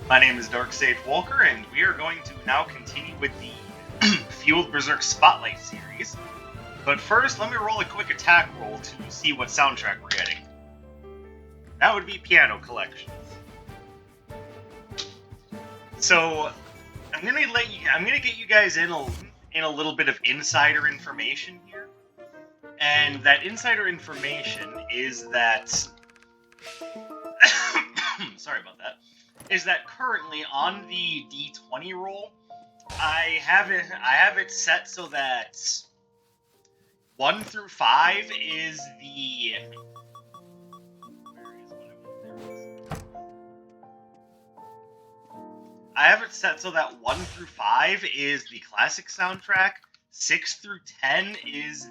My name is Dark Sage Walker, and we are going to now continue with the Fueled Berserk Spotlight series. But first, let me roll a quick attack roll to see what soundtrack we're getting. That would be Piano Collections. So, I'm gonna get you guys in a little bit of insider information here, and that insider information is that sorry about that. Is that currently on the D20 roll, I have it set so that 1 through 5 is the I have it set so that 1 through 5 is the classic soundtrack, 6 through 10 is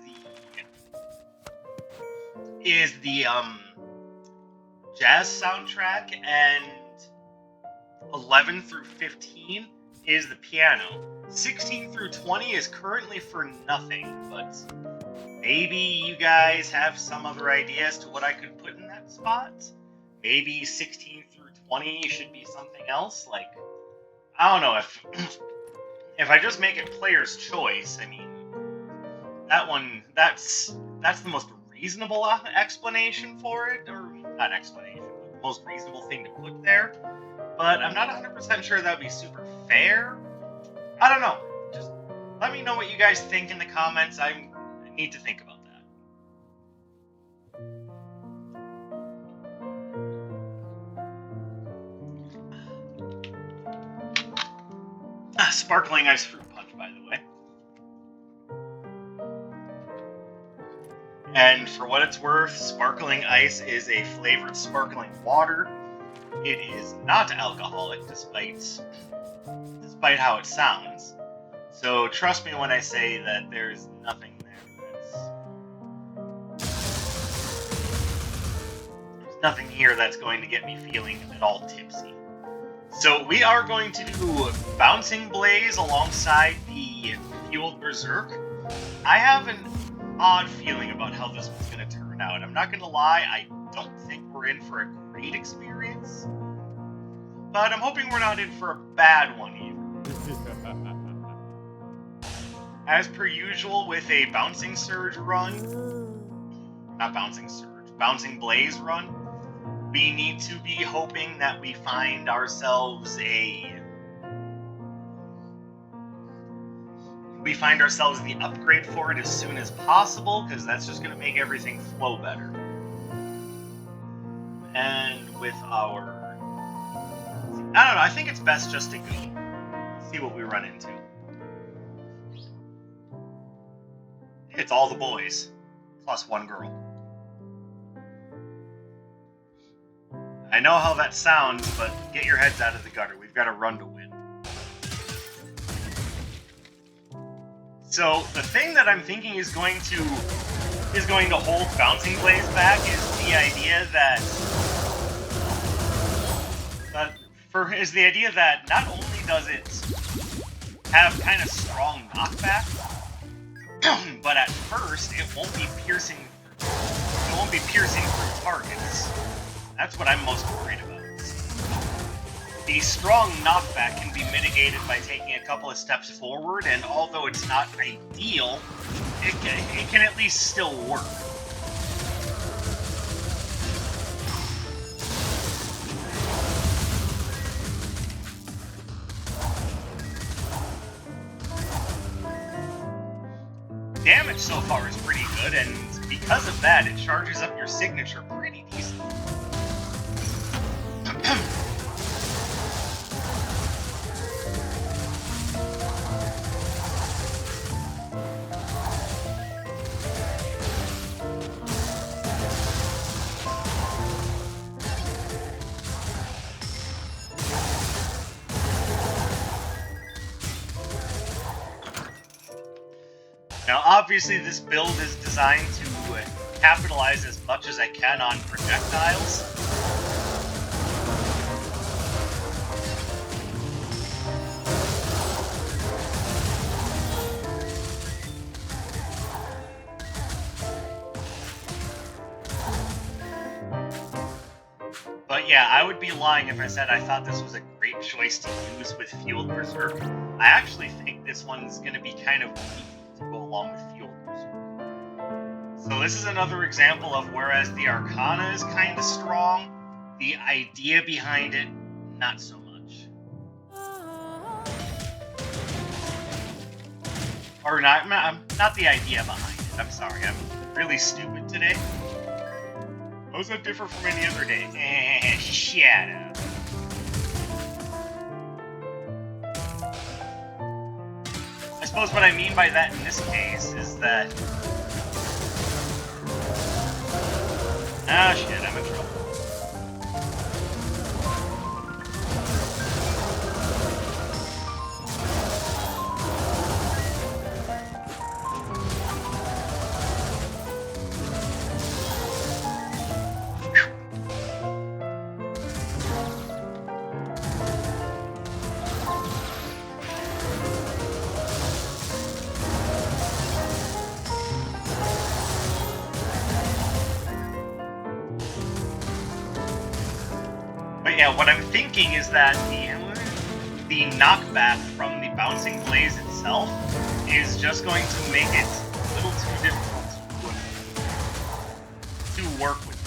the jazz soundtrack, and 11 through 15 is the piano. 16 through 20 is currently for nothing, but maybe you guys have some other idea as to what I could put in that spot? Maybe 16 through 20 should be something else? Like, I don't know, if I just make it player's choice, I mean, that's the most reasonable explanation for it, or not explanation, but the most reasonable thing to put there. But I'm not 100% sure that would be super fair. I don't know. Just let me know what you guys think in the comments. I need to think about that. Sparkling ice fruit punch, by the way. And for what it's worth, sparkling ice is a flavored sparkling water. It is not alcoholic, despite how it sounds. So trust me when I say that there's nothing there's nothing here that's going to get me feeling at all tipsy. So we are going to do Bouncing Blaze alongside the Fueled Berserk. I have an odd feeling about how this one's going to turn out. I'm not going to lie, I don't think we're in for a great experience, but I'm hoping we're not in for a bad one either. As per usual with a Bouncing Blaze run, we need to be hoping that we find ourselves the upgrade for it as soon as possible, because that's just going to make everything flow better. And with our... I don't know, I think it's best just to go. See what we run into. It's all the boys, plus one girl. I know how that sounds, but get your heads out of the gutter. We've got a run to win. So the thing that I'm thinking is going to hold Bouncing Blaze back is the idea that not only does it have kind of strong knockback, but at first it won't be piercing through targets. That's what I'm most worried about. The strong knockback can be mitigated by taking a couple of steps forward, and although it's not ideal, it can at least still work. Damage so far is pretty good, and because of that, it charges up your signature pretty decently. Now, obviously, this build is designed to capitalize as much as I can on projectiles. But yeah, I would be lying if I said I thought this was a great right choice to use with Fueled Berserk. I actually think this one's going to be kind of weak to go along with Fueled Berserk. So this is another example of whereas the Arcana is kind of strong, the idea behind it, not so much. Or not the idea behind it. I'm sorry, I'm really stupid today. How is that different from any other day? Shut up. I suppose what I mean by that in this case is that... Ah, shit, I'm in trouble. But yeah, what I'm thinking is that the knockback from the bouncing blaze itself is just going to make it a little too difficult to work with.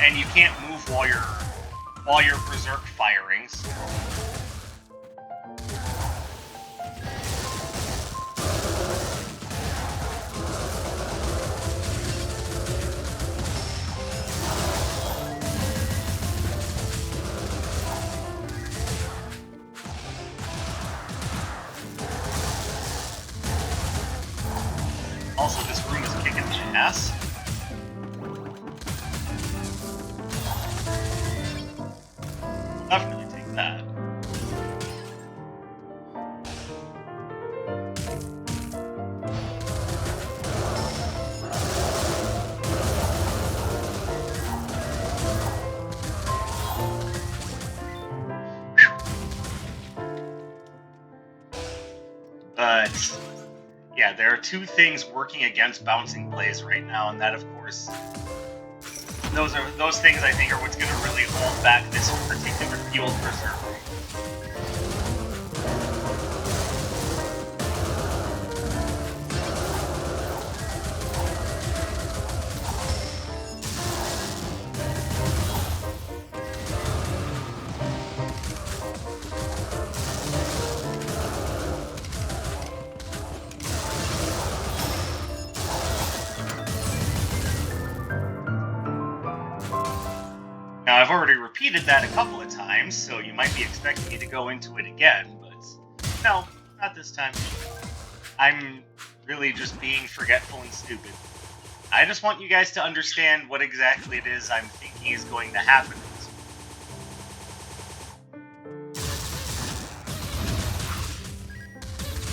And you can't move while you're berserk firing. So. Also, this room is kicking my ass. Definitely take that. But yeah, there are two things working against Bouncing Blaze right now, and that, of course, those things I think are what's going to really hold back this particular Fueled Berserk. Now, I've already repeated that a couple of times, so you might be expecting me to go into it again, but no, not this time. I'm really just being forgetful and stupid. I just want you guys to understand what exactly it is I'm thinking is going to happen.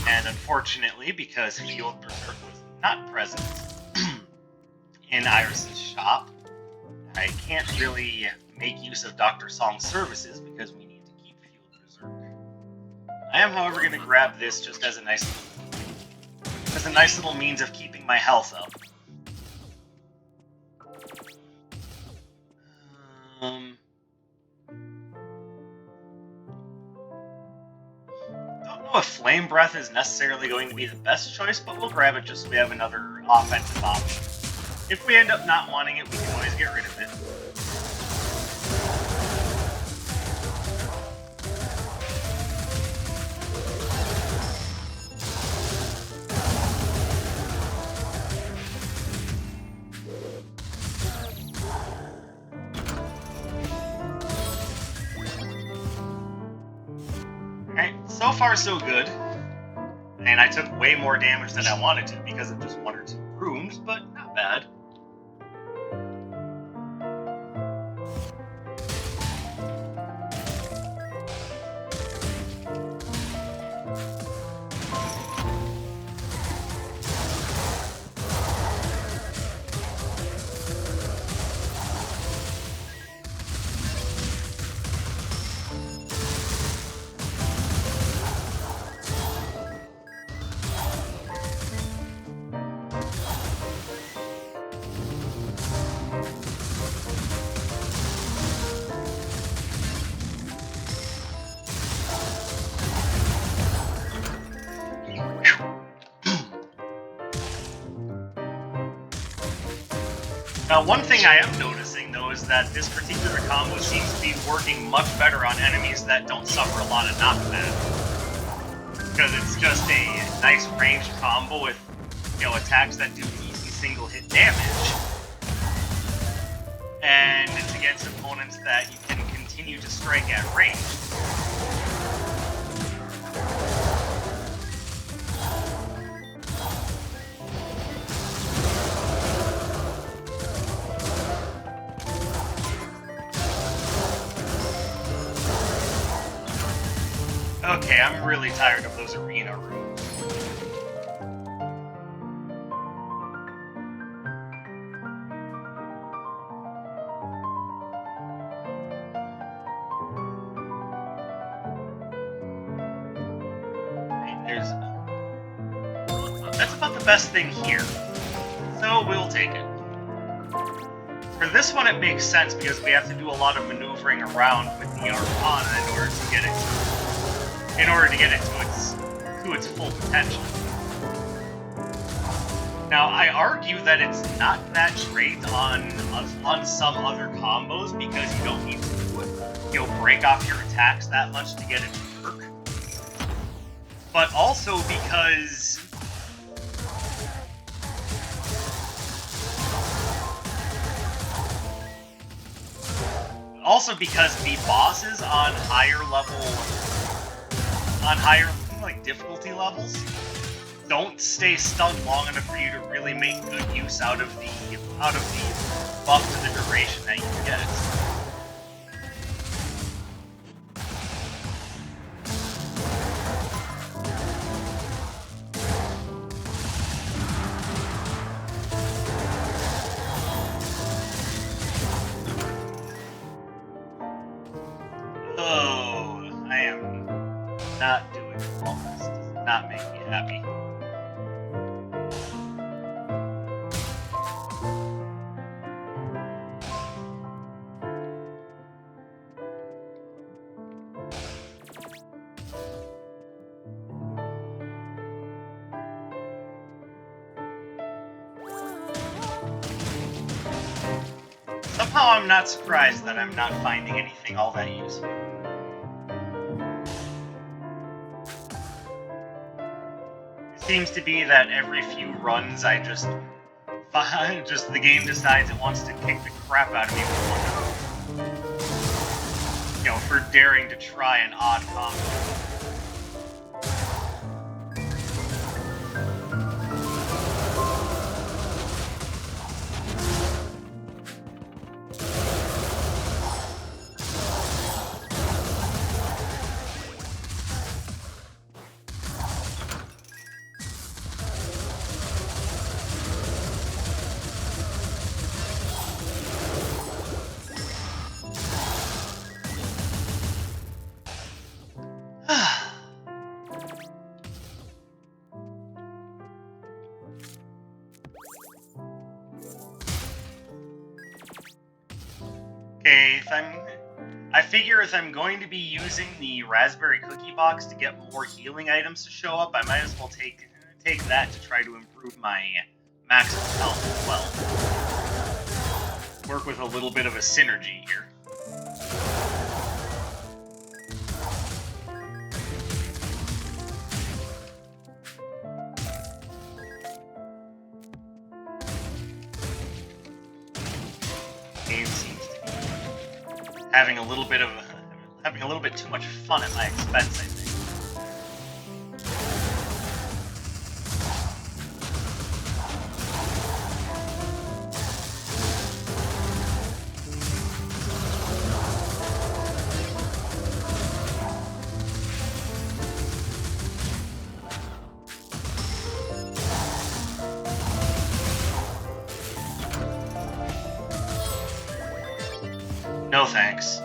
And unfortunately, because Fueled Berserk was not present in Iris's shop, I can't really make use of Dr. Song's services because we need to keep Fueled Berserk. I am, however, going to grab this just as a nice little means of keeping my health up. Don't know if Flame Breath is necessarily going to be the best choice, but we'll grab it just so we have another offensive option. If we end up not wanting it, we can always get rid of it. Alright, so far so good. And I took way more damage than I wanted to because of just one or two rooms, but not bad. Now, one thing I am noticing, though, is that this particular combo seems to be working much better on enemies that don't suffer a lot of knockback. Because it's just a nice ranged combo with, you know, attacks that do easy single-hit damage. And it's against opponents that you can continue to strike at range. Okay, I'm really tired of those arena rooms. That's about the best thing here, so we'll take it. For this one, it makes sense because we have to do a lot of maneuvering around with the Arcana in order to get it to its full potential. Now, I argue that it's not that great on some other combos because you don't need to break off your attacks that much to get it to work. But also because the bosses on higher difficulty levels don't stay stunned long enough for you to really make good use out of the buff to the duration that you can get it. Oh, I am not doing well. This does not make me happy. Somehow I'm not surprised that I'm not finding anything all that useful. It seems to be that every few runs I just the game decides it wants to kick the crap out of me with one, you know, for daring to try an odd combo. Okay, I figure if I'm going to be using the Raspberry Cookie Box to get more healing items to show up, I might as well take that to try to improve my maximum health as well. Work with a little bit of a synergy here. Game seems to be having a little bit too much fun at my expense, I think. No thanks.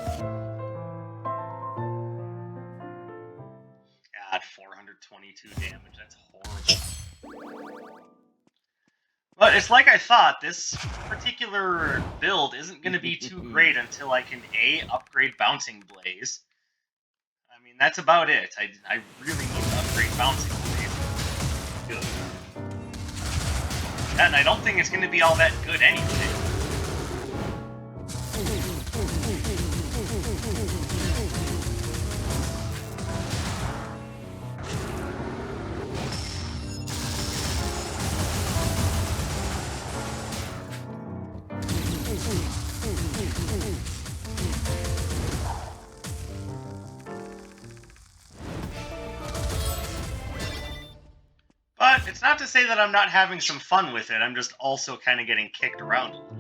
God, 422 damage, that's horrible. But it's like I thought, this particular build isn't going to be too great until I can A, upgrade Bouncing Blaze. I mean, that's about it. I really need to upgrade Bouncing Blaze. Good. And I don't think it's going to be all that good anyway. But it's not to say that I'm not having some fun with it, I'm just also kind of getting kicked around a little bit.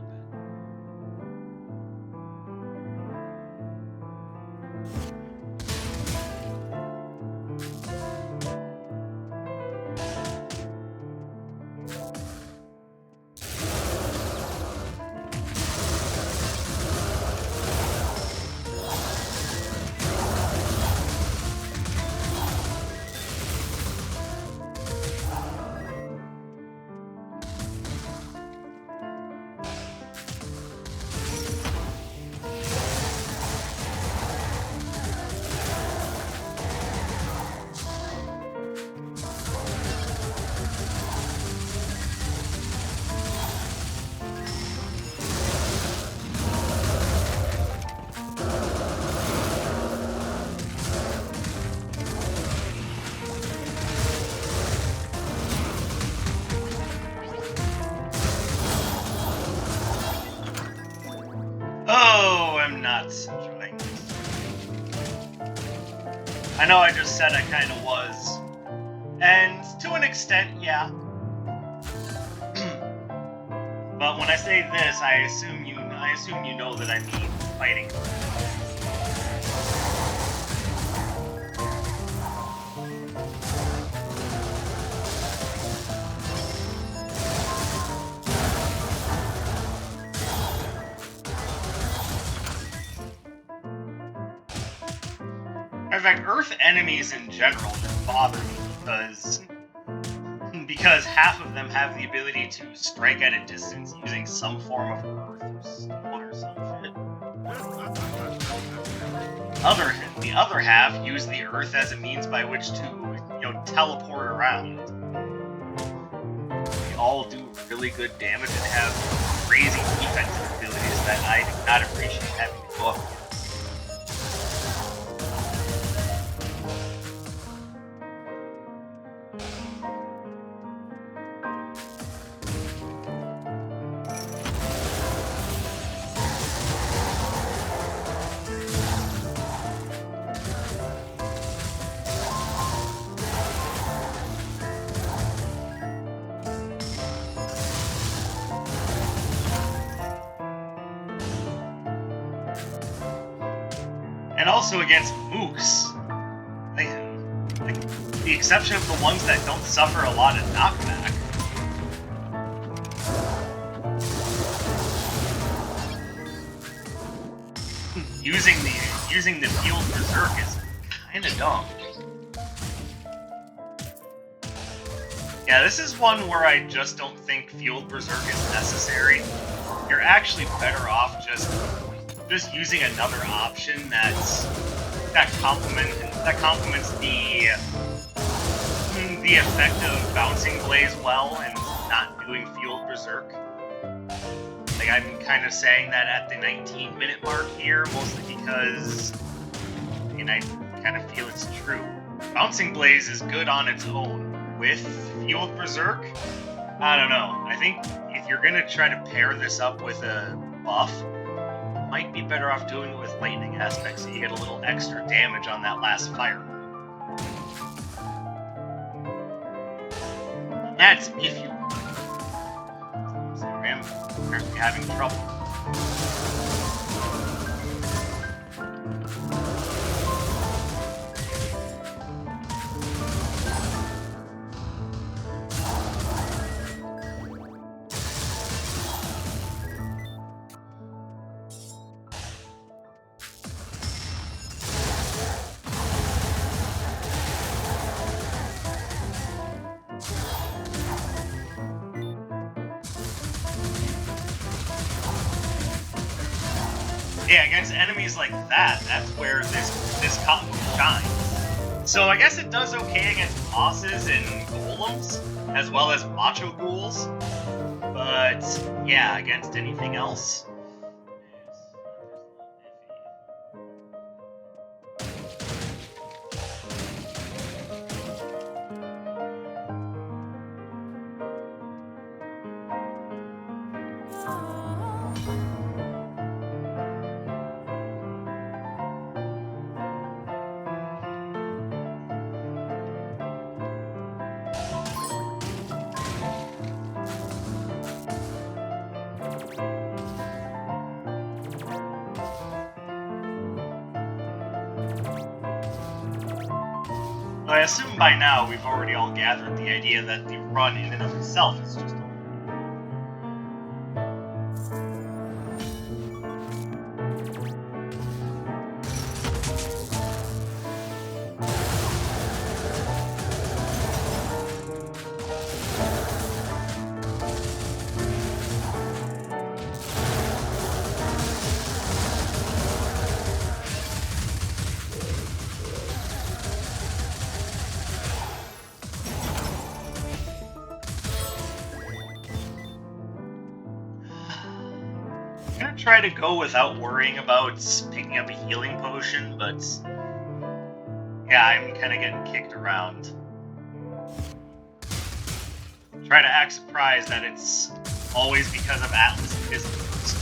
Oh, I'm not enjoying this. I know I just said I kind of was. And to an extent, yeah. But when I say this, I assume you know that I mean fighting. In fact, Earth enemies in general just bother me because half of them have the ability to strike at a distance using some form of earth or stone or some shit. The other half use the earth as a means by which to, teleport around. They all do really good damage and have crazy defensive abilities that I do not appreciate having to go up against. And also against mooks. With the exception of the ones that don't suffer a lot of knockback. Using the Fueled Berserk is kinda dumb. Yeah, this is one where I just don't think Fueled Berserk is necessary. You're actually better off just using another option that complements the effect of bouncing blaze well and not doing Fueled Berserk. Like, I'm kind of saying that at the 19-minute mark here, mostly because I kind of feel it's true. Bouncing blaze is good on its own. With Fueled Berserk, I don't know. I think if you're gonna try to pair this up with a buff, might be better off doing it with lightning aspects so you get a little extra damage on that last fire. That's if you... Sorry, I'm apparently having trouble. Yeah, against enemies like that, that's where this combo shines. So I guess it does okay against bosses and golems, as well as macho ghouls. But yeah, against anything else, I assume by now we've already all gathered the idea that the run in and of itself is just try to go without worrying about picking up a healing potion, but yeah, I'm kind of getting kicked around. Try to act surprised that it's always because of Atlas Physics.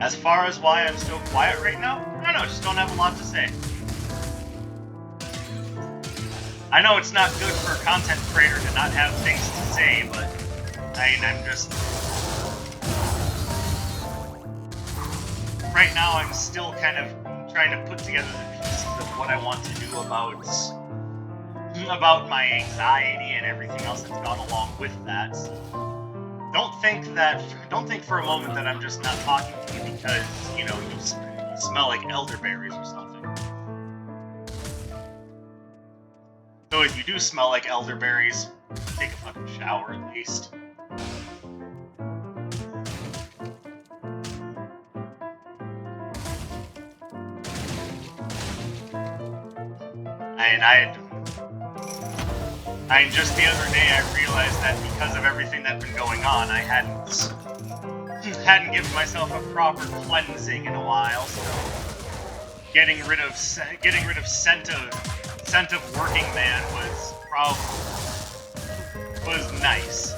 As far as why I'm so quiet right now, I don't know, just don't have a lot to say. I know it's not good for a content creator to not have things to say, but I'm just... Right now I'm still kind of trying to put together the pieces of what I want to do about my anxiety and everything else that's gone along with that. Don't think for a moment that I'm just not talking to you because, you know, you smell like elderberries or something. So if you do smell like elderberries, take a fucking shower at least. And just the other day I realized that because of everything that's been going on, I hadn't given myself a proper cleansing in a while. So getting rid of scent of working man was nice.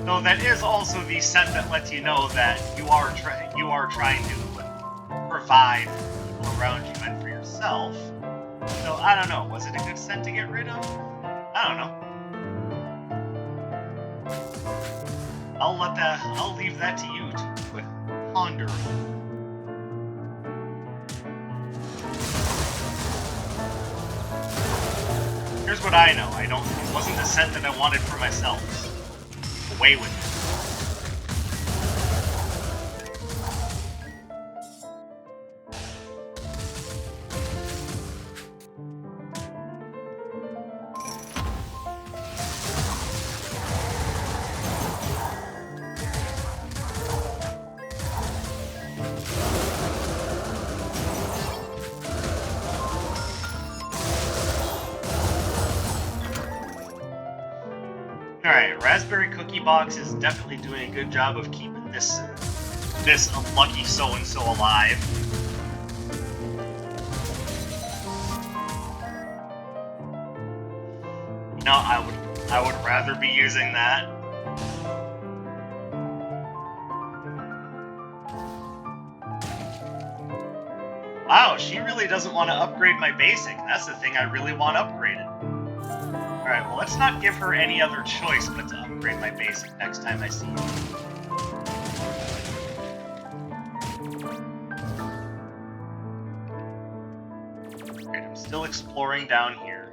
So that is also the scent that lets you know that you are trying to provide for people around you and for yourself. So I don't know. Was it a good scent to get rid of? I don't know. I'll leave that to you to ponder. Here's what I know. It wasn't the scent that I wanted for myself. Away with it. Alright, Raspberry Cookie Box is definitely doing a good job of keeping this unlucky so-and-so alive. You know, I would rather be using that. Wow, she really doesn't want to upgrade my basic. That's the thing I really want upgraded. Alright, well, let's not give her any other choice but to upgrade my basic next time I see you. Alright, I'm still exploring down here.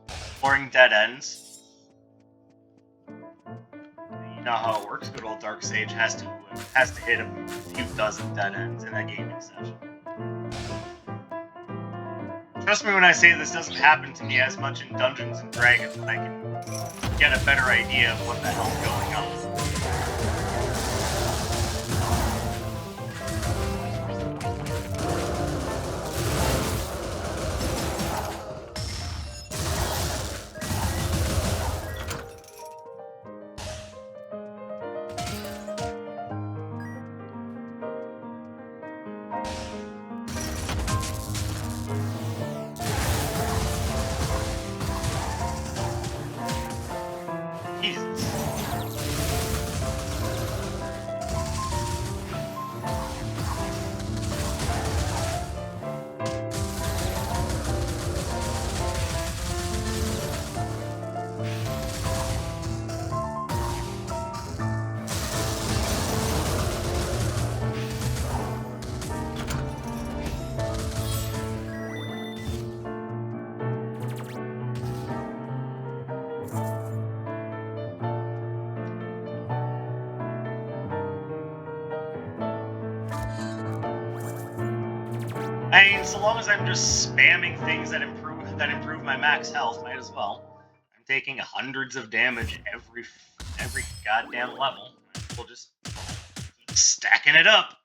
Exploring dead ends. You know how it works, good old Dark Sage has to hit a few dozen dead ends in a gaming session. Trust me when I say this doesn't happen to me as much in Dungeons & Dragons, but I can get a better idea of what the hell's going on. I mean, so long as I'm just spamming things that improve my max health, might as well. I'm taking hundreds of damage every goddamn level. We'll just keep stacking it up.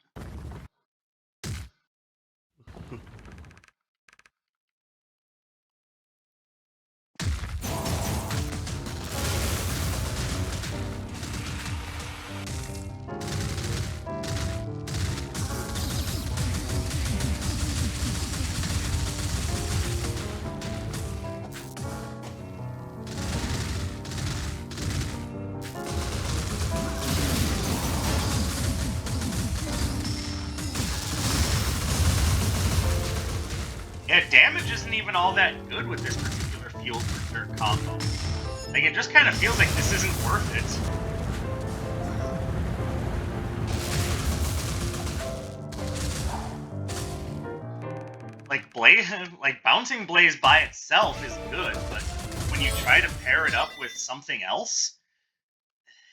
Yeah, damage isn't even all that good with this particular Fueled Berserk combo. Like, it just kind of feels like this isn't worth it. Like bouncing Blaze by itself is good, but when you try to pair it up with something else,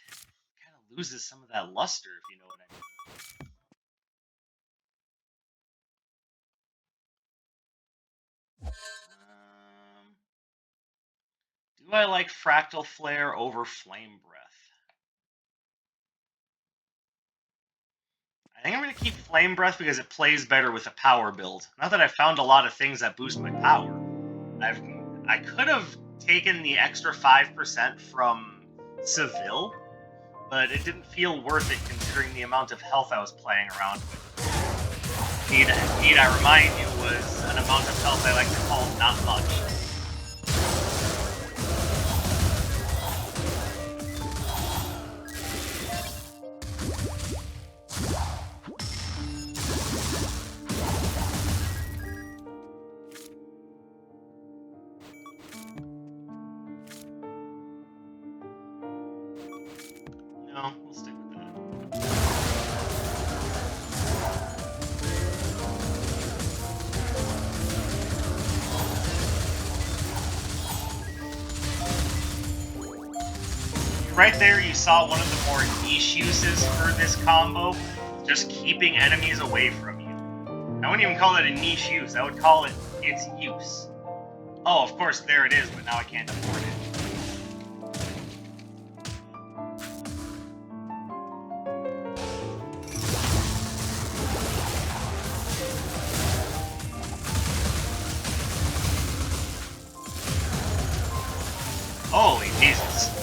it kind of loses some of that luster, if you know what I mean. Do I like Fractal Flare over Flame Breath? I think I'm going to keep Flame Breath because it plays better with a power build. Not that I've found a lot of things that boost my power. I could have taken the extra 5% from Seville, but it didn't feel worth it considering the amount of health I was playing around with. Need I remind you, was an amount of health I like to call not much. No, we'll stick with that. Right there, you saw one of the more niche uses for this combo, just keeping enemies away from you. I wouldn't even call it a niche use, I would call it its use. Oh, of course, there it is, but now I can't afford it. Holy Jesus.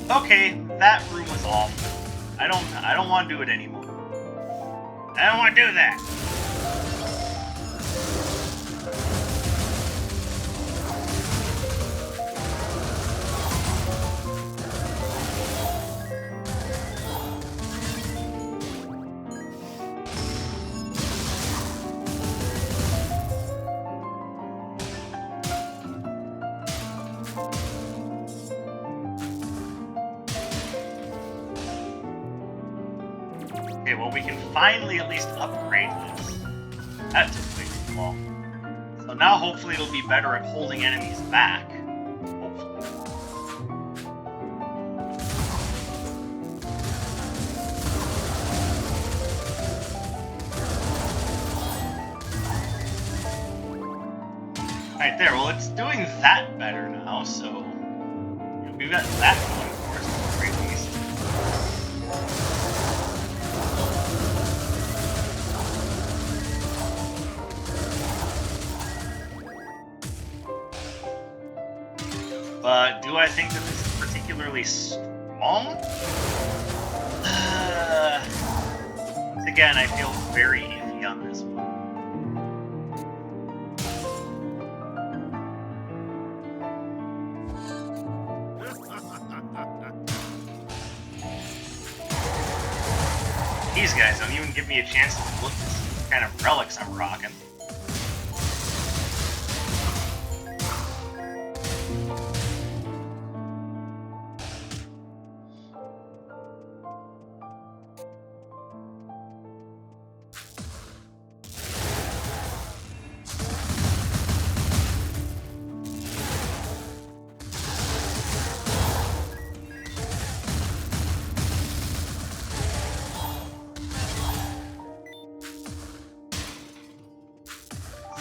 Okay, that room was awful. I don't want to do it anymore. I don't want to do that. Okay, well, we can finally at least upgrade this. That took way too long. So now hopefully it'll be better at holding enemies back. Hopefully. Alright, there. Well, it's doing that better now, so... You know, we've got that going for us, at the very least. But do I think that this is particularly strong? Once again, I feel very iffy on this one. These guys don't even give me a chance to look at what kind of relics I'm rocking.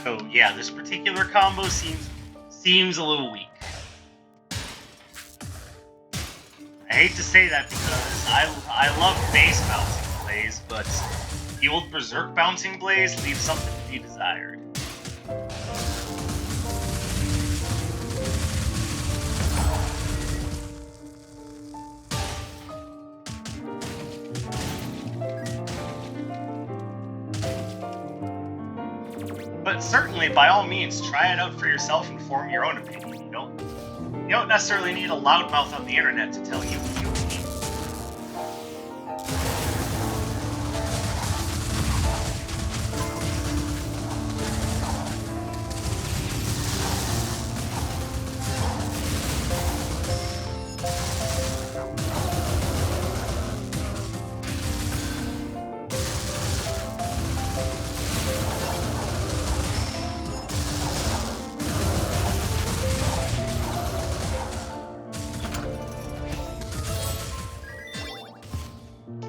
So yeah, this particular combo seems a little weak. I hate to say that because I love base bouncing plays, but Fueled Berserk bouncing plays leave something to be desired. But certainly, by all means, try it out for yourself and form your own opinion. You don't necessarily need a loudmouth on the internet to tell you what you need.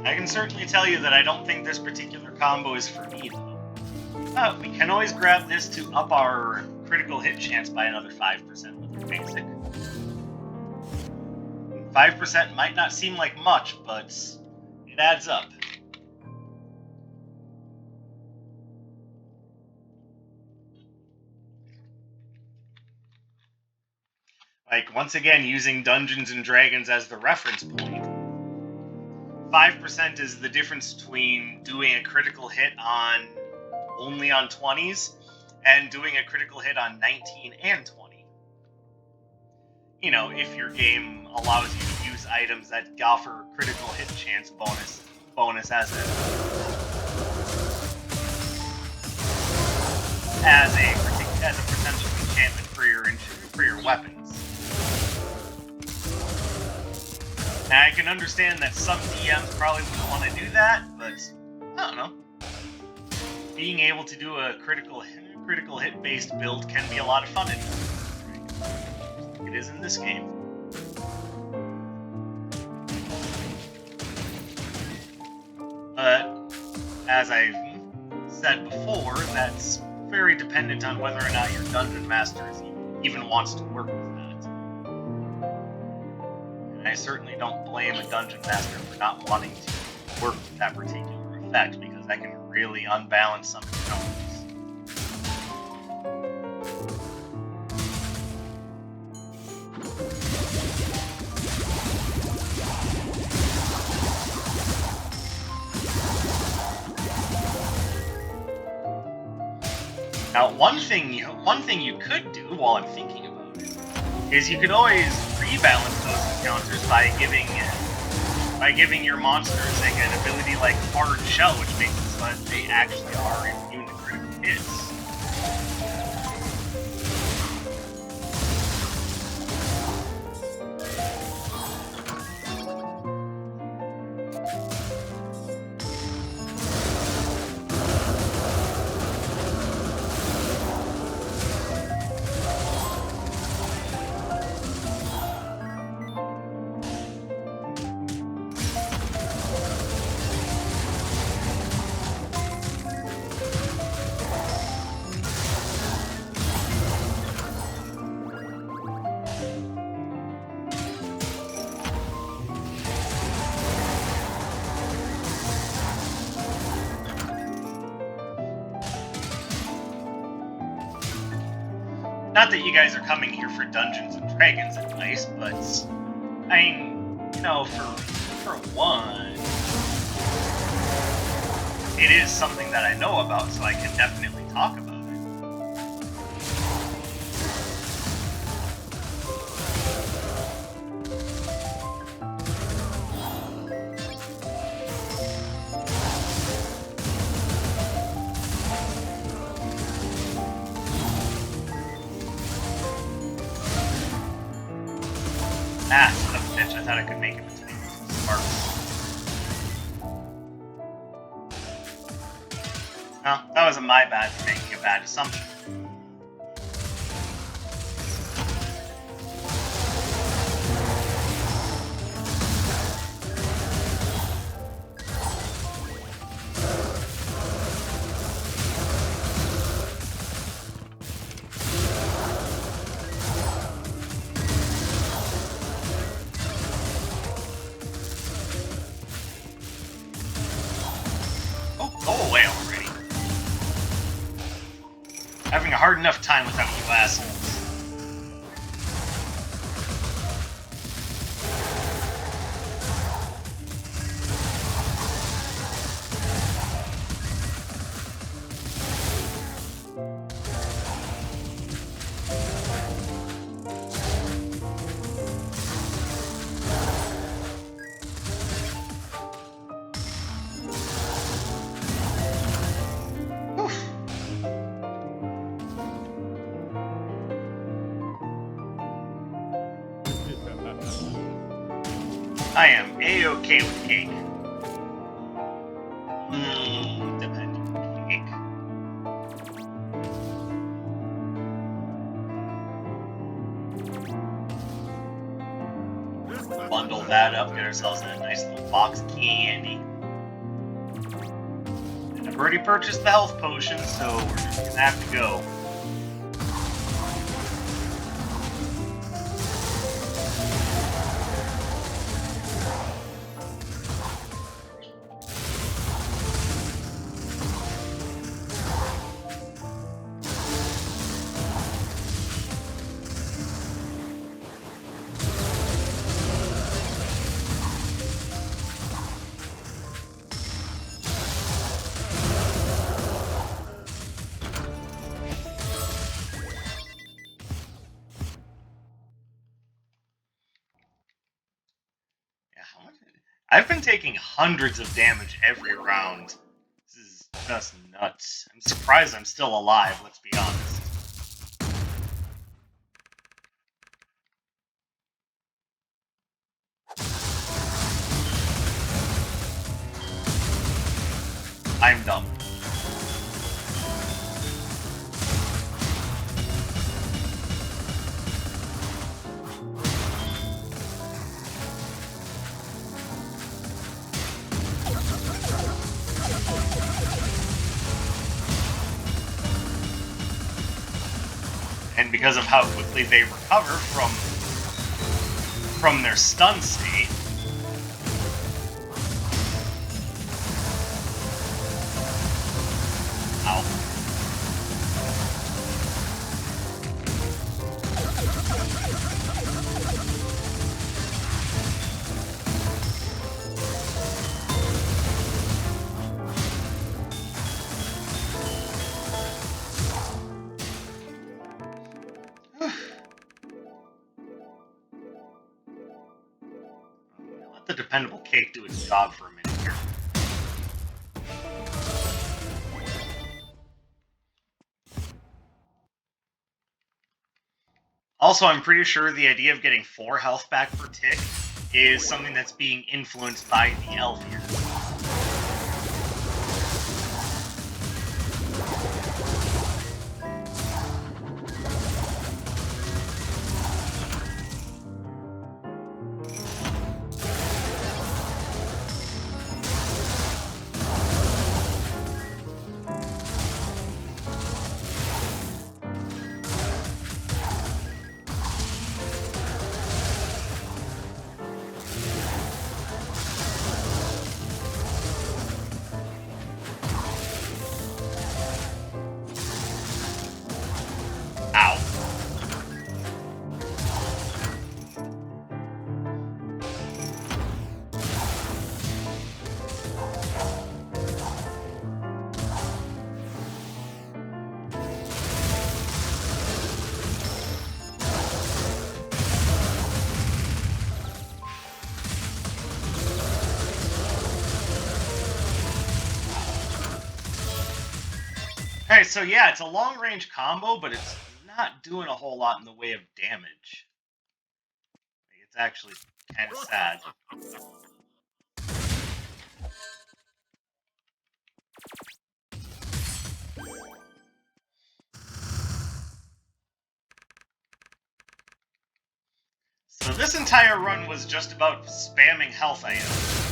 I can certainly tell you that I don't think this particular combo is for me, though. We can always grab this to up our critical hit chance by another 5% with our basic. 5% might not seem like much, but it adds up. Like, once again, using Dungeons & Dragons as the reference point, 5% is the difference between doing a critical hit only on 20s and doing a critical hit on 19 and 20. You know, if your game allows you to use items that offer critical hit chance bonus as a potential enchantment for your weapons. And I can understand that some DMs probably wouldn't want to do that, but I don't know. Being able to do a critical hit based build can be a lot of fun in it is in this game. But as I've said before, that's very dependent on whether or not your dungeon master even wants to work with that. And I certainly don't blame a dungeon master for not wanting to work with that particular effect, because that can really unbalance some of the numbers. Now, one thing you could do while I'm thinking about it is you could always rebalance those encounters by giving your monsters like an ability like Hard Shell, which makes it so that they actually are immune to critical hits. Not that you guys are coming here for Dungeons and Dragons advice, but I mean, you know, for one, it is something that I know about, so I can definitely talk about it. Ah, son of a bitch, I thought I could make it between sparks. Well, that was my bad for making a bad assumption. having a hard enough time without you assholes. I am A-okay with cake. Dependent cake. Bundle that up, get ourselves in a nice little box of candy. And I've already purchased the health potion, so we're just gonna have to go. I've been taking hundreds of damage every round. This is just nuts. I'm surprised I'm still alive, let's be honest. I'm dumb. And because of how quickly they recover from their stun state, ow. Let the dependable cake do its job for a minute here. Also, I'm pretty sure the idea of getting 4 health back per tick is something that's being influenced by the elf here. Okay, so yeah, it's a long-range combo, but it's not doing a whole lot in the way of damage. It's actually kind of sad. So this entire run was just about spamming health items.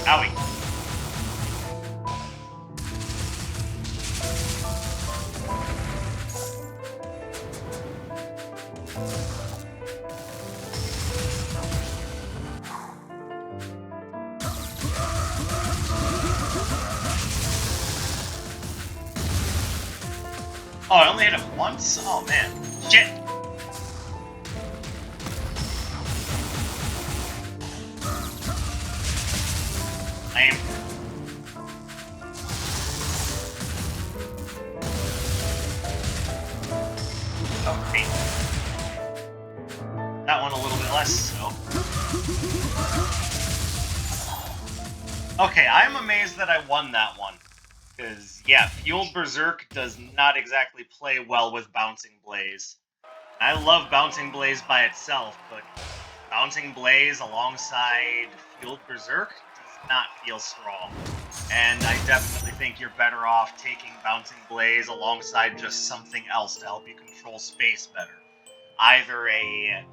Owie. Oh, I only hit him once? Oh, man. Shit! I am... Okay. That one a little bit less so. Okay, I'm amazed that I won that one. Because, yeah, Fueled Berserk does not exactly play well with Bouncing Blaze. I love Bouncing Blaze by itself, but Bouncing Blaze alongside Fueled Berserk does not feel strong. And I definitely think you're better off taking Bouncing Blaze alongside just something else to help you control space better. Either a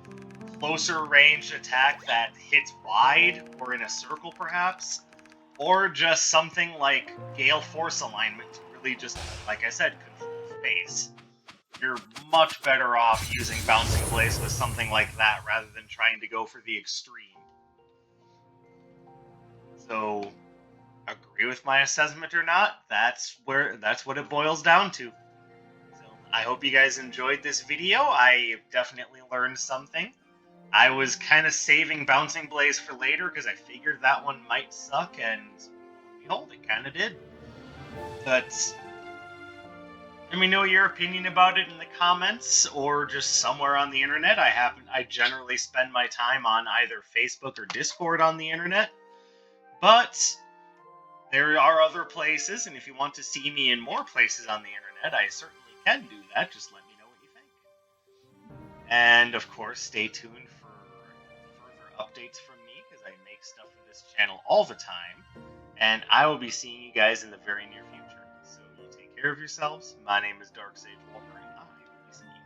closer range attack that hits wide, or in a circle perhaps, or just something like Gale Force Alignment to really just, like I said, control space. You're much better off using Bouncing Blaze with something like that rather than trying to go for the extreme. So, agree with my assessment or not, that's what it boils down to. So, I hope you guys enjoyed this video. I definitely learned something. I was kind of saving Bouncing Blaze for later because I figured that one might suck, and behold, it kind of did. But let me know your opinion about it in the comments or just somewhere on the internet. I generally spend my time on either Facebook or Discord on the internet. But there are other places, and if you want to see me in more places on the internet, I certainly can do that. Just let me know what you think. And of course, stay tuned for further updates from me, because I make stuff for this channel all the time. And I will be seeing you guys in the very near future. So you take care of yourselves. My name is Dark Sage Walker, and I will be seeing you.